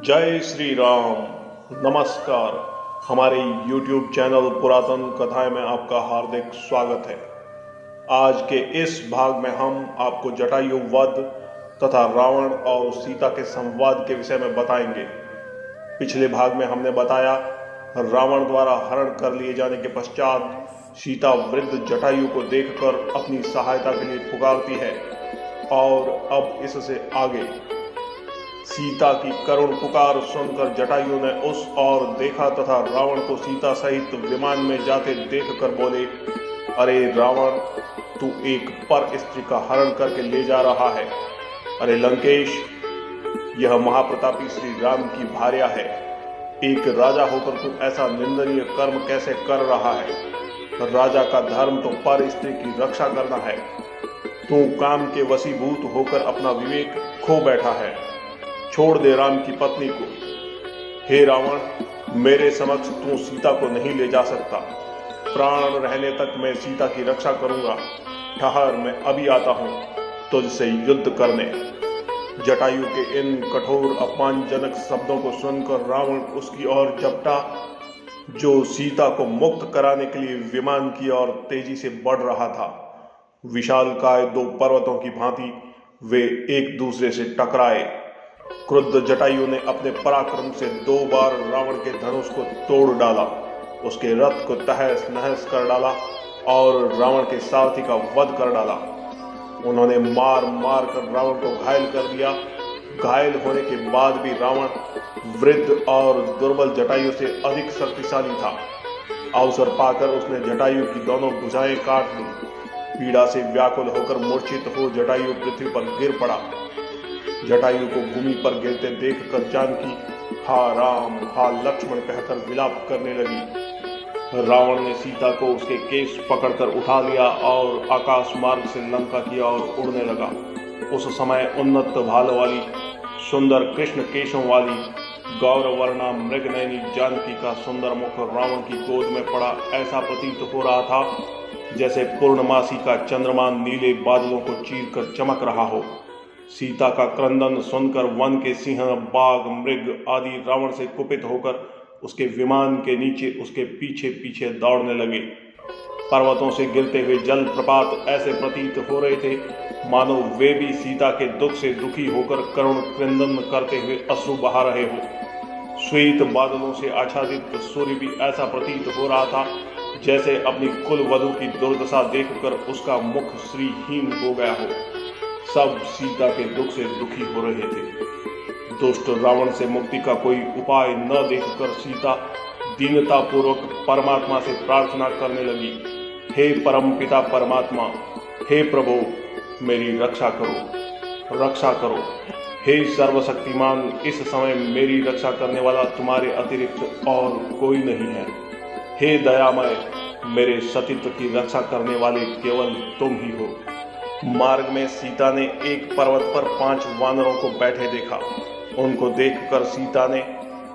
जय श्री राम। नमस्कार। हमारे YouTube चैनल पुरातन कथाएं में आपका हार्दिक स्वागत है। आज के इस भाग में हम आपको जटायु वध तथा रावण और सीता के संवाद के विषय में बताएंगे। पिछले भाग में हमने बताया रावण द्वारा हरण कर लिए जाने के पश्चात सीता वृद्ध जटायु को देखकर अपनी सहायता के लिए पुकारती है और अब इससे आगे सीता की करुण पुकार सुनकर जटायु ने उस ओर देखा तथा रावण को सीता सहित विमान में जाते देखकर बोले, अरे रावण, तू एक पर स्त्री का हरण करके ले जा रहा है। अरे लंकेश, यह महाप्रतापी श्री राम की भार्या है। एक राजा होकर तू ऐसा निंदनीय कर्म कैसे कर रहा है? राजा का धर्म तो पर स्त्री की रक्षा करना है। तू काम के वशीभूत होकर अपना विवेक खो बैठा है। छोड़ दे राम की पत्नी को। हे रावण, मेरे समक्ष तू सीता को नहीं ले जा सकता। प्राण रहने तक मैं सीता की रक्षा करूंगा। ठहर, मैं अभी आता हूं तुझसे युद्ध करने। जटायु के इन कठोर अपमानजनक शब्दों को सुनकर रावण उसकी ओर झपटा, जो सीता को मुक्त कराने के लिए विमान की ओर तेजी से बढ़ रहा था। विशालकाय दो पर्वतों की भांति वे एक दूसरे से टकराए। क्रुद्ध जटायु ने अपने पराक्रम से 2 बार रावण के धनुष को तोड़ डाला, उसके रथ को तहस नहस कर डाला और रावण के सारथी का वध कर डाला। उन्होंने मार मार कर रावण को घायल कर दिया। घायल होने के बाद भी रावण वृद्ध और दुर्बल जटायु से अधिक शक्तिशाली था। अवसर पाकर उसने जटायु की दोनों भुजाएं काट ली। पीड़ा से व्याकुल होकर मूर्छित हो जटायु पृथ्वी पर गिर पड़ा। जटायु को भूमि पर गिरते देखकर जानकी हा राम हा लक्ष्मण कहकर विलाप करने लगी। रावण ने सीता को उसके केश पकड़कर उठा लिया और आकाश मार्ग से लंका की ओर उड़ने लगा। उस समय उन्नत भाल वाली सुंदर कृष्ण केशों वाली गौरवर्णा मृगनयनी जानकी का सुंदर मुख रावण की गोद में पड़ा ऐसा प्रतीत हो रहा था जैसे पूर्णमासी का चंद्रमा नीले बादलों को चीर कर चमक रहा हो। सीता का क्रंदन सुनकर वन के सिंह, बाघ, मृग आदि रावण से कुपित होकर उसके विमान के नीचे उसके पीछे पीछे दौड़ने लगे। पर्वतों से गिरते हुए जल प्रपात ऐसे प्रतीत हो रहे थे मानो वे भी सीता के दुख से दुखी होकर करुण क्रंदन करते हुए अश्रु बहा रहे हो। श्वेत बादलों से आच्छादित सूर्य भी ऐसा प्रतीत हो रहा था जैसे अपनी कुल वधु की दुर्दशा देखकर उसका मुख श्रीहीन हो गया हो। सब सीता के दुख से दुखी हो रहे थे। दुष्ट रावण से मुक्ति का कोई उपाय न देखकर सीता दीनता पूर्वक परमात्मा से प्रार्थना करने लगी, हे परम पिता परमात्मा, हे प्रभु, मेरी रक्षा करो, रक्षा करो। हे सर्वशक्तिमान, इस समय मेरी रक्षा करने वाला तुम्हारे अतिरिक्त और कोई नहीं है। हे दयामय, मेरे सतीत्व की रक्षा करने वाले केवल तुम ही हो। मार्ग में सीता ने एक पर्वत पर 5 वानरों को बैठे देखा। उनको देखकर सीता ने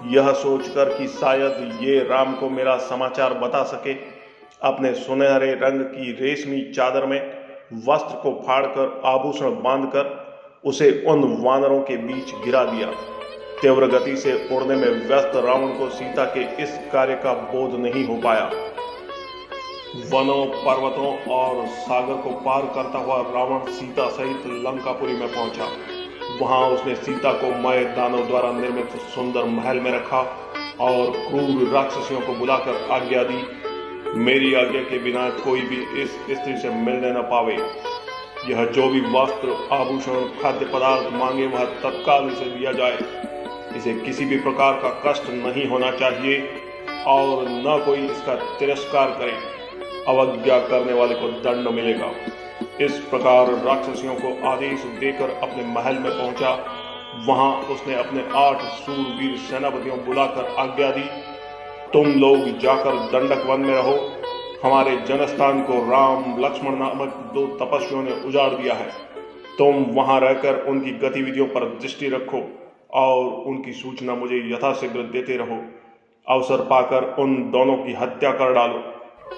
यह सोचकर कि शायद ये राम को मेरा समाचार बता सके, अपने सुनहरे रंग की रेशमी चादर में वस्त्र को फाड़कर आभूषण बांधकर उसे उन वानरों के बीच गिरा दिया। तीव्र गति से उड़ने में व्यस्त रावण को सीता के इस कार्य का बोध नहीं हो पाया। वनों, पर्वतों और सागर को पार करता हुआ रावण सीता सहित लंकापुरी में पहुंचा। वहां उसने सीता को मय दानव द्वारा निर्मित सुंदर महल में रखा और क्रूर राक्षसियों को बुलाकर आज्ञा दी, मेरी आज्ञा के बिना कोई भी इस स्त्री से मिलने न पावे। यह जो भी वस्त्र, आभूषण, खाद्य पदार्थ मांगे वह तत्काल इसे दिया जाए। इसे किसी भी प्रकार का कष्ट नहीं होना चाहिए और न कोई इसका तिरस्कार करे। अवज्ञा करने वाले को दंड मिलेगा। इस प्रकार राक्षसियों को आदेश देकर अपने महल में पहुंचा। वहां उसने अपने 8 शूरवीर सेनापतियों बुलाकर आज्ञा दी, तुम लोग जाकर दंडक वन में रहो। हमारे जनस्थान को राम, लक्ष्मण नामक 2 तपस्वियों ने उजाड़ दिया है। तुम वहां रहकर उनकी गतिविधियों पर दृष्टि रखो और उनकी सूचना मुझे यथाशीघ्र देते रहो। अवसर पाकर उन दोनों की हत्या कर डालो।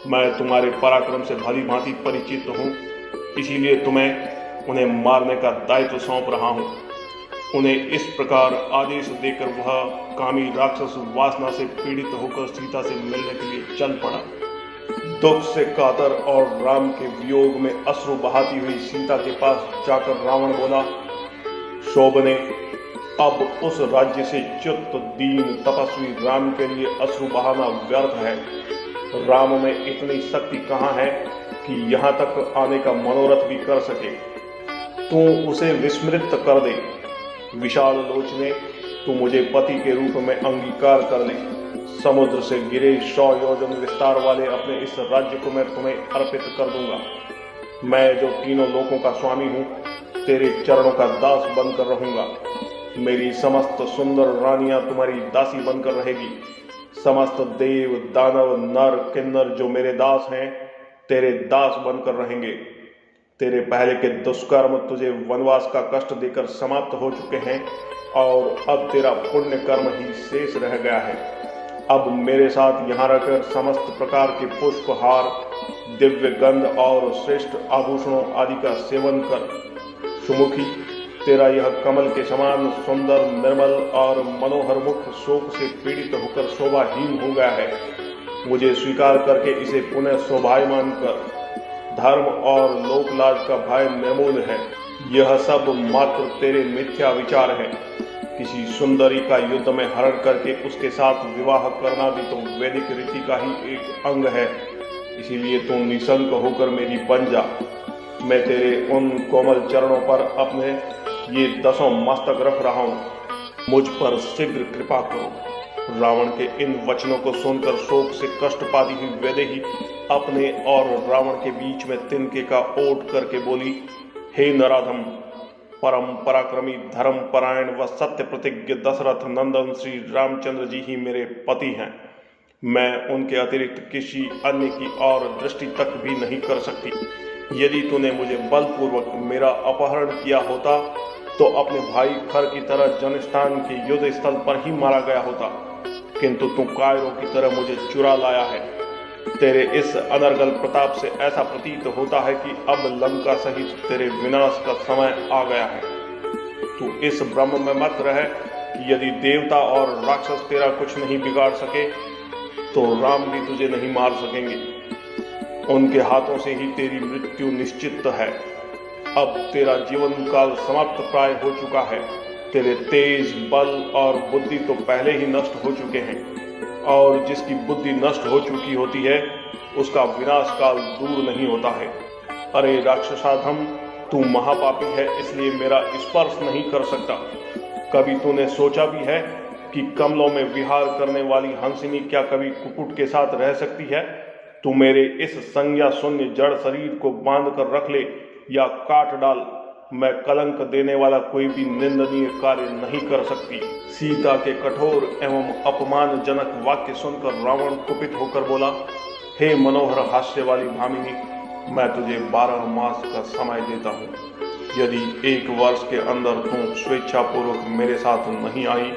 मैं तुम्हारे पराक्रम से भली भांति परिचित हूँ, इसीलिए तुम्हें उन्हें मारने का दायित्व सौंप रहा हूँ। उन्हें इस प्रकार आदेश देकर वह कामी राक्षस वासना से पीड़ित होकर सीता से मिलने के लिए चल पड़ा। दुख से कातर और राम के वियोग में अश्रु बहाती हुई सीता के पास जाकर रावण बोला, शोभने, अब उस राज्य से च्युत दीन तपस्वी राम के लिए अश्रु बहाना व्यर्थ है। राम में इतनी शक्ति कहाँ है कि यहाँ तक आने का मनोरथ भी कर सके। तू उसे विस्मृत कर दे। विशाल लोचने, तू मुझे पति के रूप में अंगीकार कर ले। समुद्र से गिरे 100 योजन विस्तार वाले अपने इस राज्य को मैं तुम्हें अर्पित कर दूंगा। मैं जो तीनों लोकों का स्वामी हूँ, तेरे चरणों का दास बनकर रहूंगा। मेरी समस्त सुंदर रानियां तुम्हारी दासी बनकर रहेगी। समस्त देव, दानव, नर, किन्नर जो मेरे दास हैं, तेरे दास बनकर रहेंगे। तेरे पहले के दुष्कर्म तुझे वनवास का कष्ट देकर समाप्त हो चुके हैं और अब तेरा पुण्य कर्म ही शेष रह गया है। अब मेरे साथ यहाँ रहकर समस्त प्रकार के पुष्पहार, दिव्य गंध और श्रेष्ठ आभूषणों आदि का सेवन कर। सुमुखी, तेरा यह कमल के समान सुंदर, निर्मल और मनोहर मुख शोक से पीड़ित होकर शोभाहीन हो गया है। मुझे स्वीकार करके इसे पुनः शोभायमान कर। धर्म और लोकलाज का भय निर्मूल है। यह सब मात्र तेरे मिथ्या विचार है। किसी सुंदरी का युद्ध में हरण करके उसके साथ विवाह करना भी तो वैदिक रीति का ही एक अंग है। इसीलिए तू निशंक होकर मेरी बन जा। मैं तेरे उन कोमल चरणों पर अपने ये 10 मस्तक रख रहा हूँ। मुझ पर शीघ्र कृपा करो। रावण के इन वचनों को सुनकर शोक से कष्ट पाती हुई वैदेही अपने और रावण के बीच में तिनके का ओट करके बोली, हे नराधम, परम पराक्रमी, धर्म परायण व सत्य प्रतिज्ञ दशरथ नंदन श्री रामचंद्र जी ही मेरे पति हैं। मैं उनके अतिरिक्त किसी अन्य की और दृष्टि तक भी नहीं कर सकती। यदि तूने मुझे बलपूर्वक मेरा अपहरण किया होता तो अपने भाई खर की तरह जनस्थान के युद्ध स्थल पर ही मारा गया होता, किंतु तू कायरों की तरह मुझे चुरा लाया है। तेरे इस अनर्गल प्रताप से ऐसा प्रतीत होता है कि अब लंका सहित तेरे विनाश का समय आ गया है। तू इस भ्रम में मत रह कि यदि देवता और राक्षस तेरा कुछ नहीं बिगाड़ सके तो राम भी तुझे नहीं मार सकेंगे। उनके हाथों से ही तेरी मृत्यु निश्चित है। अब तेरा जीवन काल समाप्त प्राय हो चुका है। तेरे तेज, बल और बुद्धि तो पहले ही नष्ट हो चुके हैं, और जिसकी बुद्धि नष्ट हो चुकी होती है उसका विनाश काल दूर नहीं होता है। अरे राक्षसाधम, तू महापापी है, इसलिए मेरा स्पर्श नहीं कर सकता। कभी तूने सोचा भी है कि कमलों में विहार करने वाली हंसिनी क्या कभी कुकुट के साथ रह सकती है? तू मेरे इस संज्ञा शून्य जड़ शरीर को बांध कर रख ले या काट डाल, मैं कलंक देने वाला कोई भी निंदनीय कार्य नहीं कर सकती। सीता के कठोर एवं अपमानजनक वाक्य सुनकर रावण कुपित होकर बोला, हे मनोहर हास्य वाली भामिनी, मैं तुझे 12 मास का समय देता हूँ। यदि 1 वर्ष के अंदर तू स्वेच्छापूर्वक मेरे साथ नहीं आई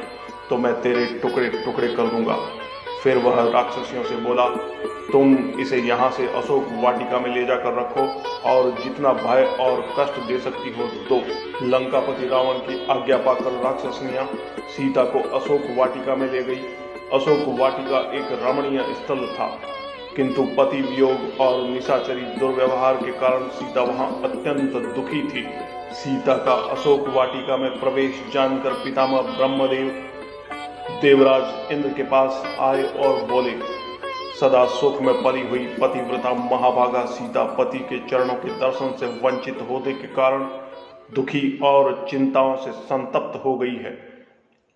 तो मैं तेरे टुकड़े टुकड़े कर दूंगा। फिर वह राक्षसियों से बोला, तुम इसे यहाँ से अशोक वाटिका में ले जाकर रखो और जितना भय और कष्ट दे सकती हो दो। लंकापति रावण की आज्ञा पाकर राक्षसनियां सीता को अशोक वाटिका में ले गई। अशोक वाटिका एक रमणीय स्थल था, किंतु पति वियोग और निशाचरी दुर्व्यवहार के कारण सीता वहां अत्यंत दुखी थी। सीता का अशोक वाटिका में प्रवेश जानकर पितामह ब्रह्मदेव देवराज इंद्र के पास आए और बोले, सदा सुख में पली हुई पतिव्रता महाभागा सीता पति के चरणों के दर्शन से वंचित होने के कारण दुखी और चिंताओं से संतप्त हो गई है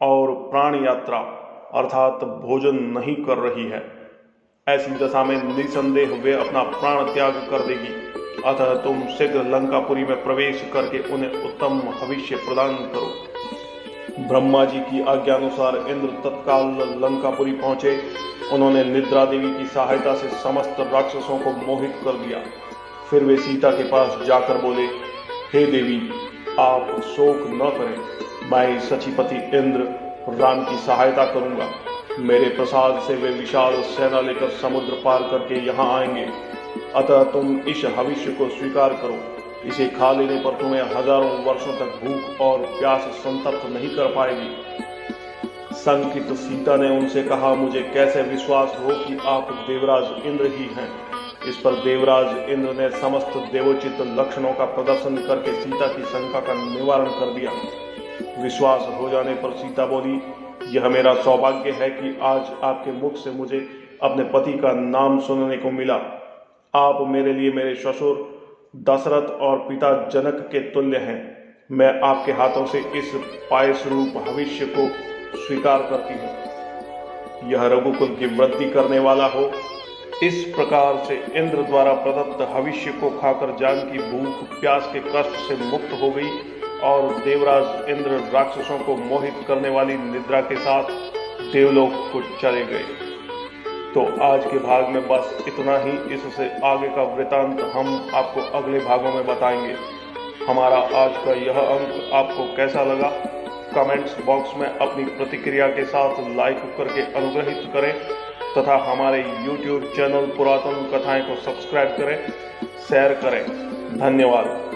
और प्राण यात्रा अर्थात भोजन नहीं कर रही है। ऐसी दशा में निसंदेह वे अपना प्राण त्याग कर देगी। अतः तुम शीघ्र लंकापुरी में प्रवेश करके उन्हें उत्तम भविष्य प्रदान करो। ब्रह्मा जी की आज्ञानुसार इंद्र तत्काल लंकापुरी पहुंचे। उन्होंने निद्रा देवी की सहायता से समस्त राक्षसों को मोहित कर दिया। फिर वे सीता के पास जाकर बोले, हे देवी, आप शोक न करें, मैं सचीपति इंद्र राम की सहायता करूंगा। मेरे प्रसाद से वे विशाल सेना लेकर समुद्र पार करके यहाँ आएंगे। अतः तुम इस भविष्य को स्वीकार करो। इसे खा लेने पर तुम्हें हजारों वर्षों तक भूख और प्यास संतप्त नहीं कर पाएगी। संकित सीता ने उनसे कहा, मुझे कैसे विश्वास हो कि आप देवराज इंद्र ही हैं। इस पर देवराज इंद्र ने समस्त देवोचित लक्षणों का प्रदर्शन करके सीता की शंका का निवारण कर दिया। विश्वास हो जाने पर सीता बोली, यह मेरा सौभाग्य है कि आज आपके मुख से मुझे अपने पति का नाम सुनने को मिला। आप मेरे लिए मेरे ससुर दशरथ और पिता जनक के तुल्य हैं। मैं आपके हाथों से इस पायस रूप भविष्य को स्वीकार करती हूँ। यह रघुकुल की वृद्धि करने वाला हो। इस प्रकार से इंद्र द्वारा प्रदत्त भविष्य को खाकर जानकी भूख प्यास के कष्ट से मुक्त हो गई और देवराज इंद्र राक्षसों को मोहित करने वाली निद्रा के साथ देवलोक को चले गए। तो आज के भाग में बस इतना ही। इससे आगे का वृतांत हम आपको अगले भागों में बताएंगे। हमारा आज का यह अंक आपको कैसा लगा, कमेंट्स बॉक्स में अपनी प्रतिक्रिया के साथ लाइक करके अनुग्रहित करें तथा हमारे YouTube चैनल पुरातन कथाएं को सब्सक्राइब करें, शेयर करें। धन्यवाद।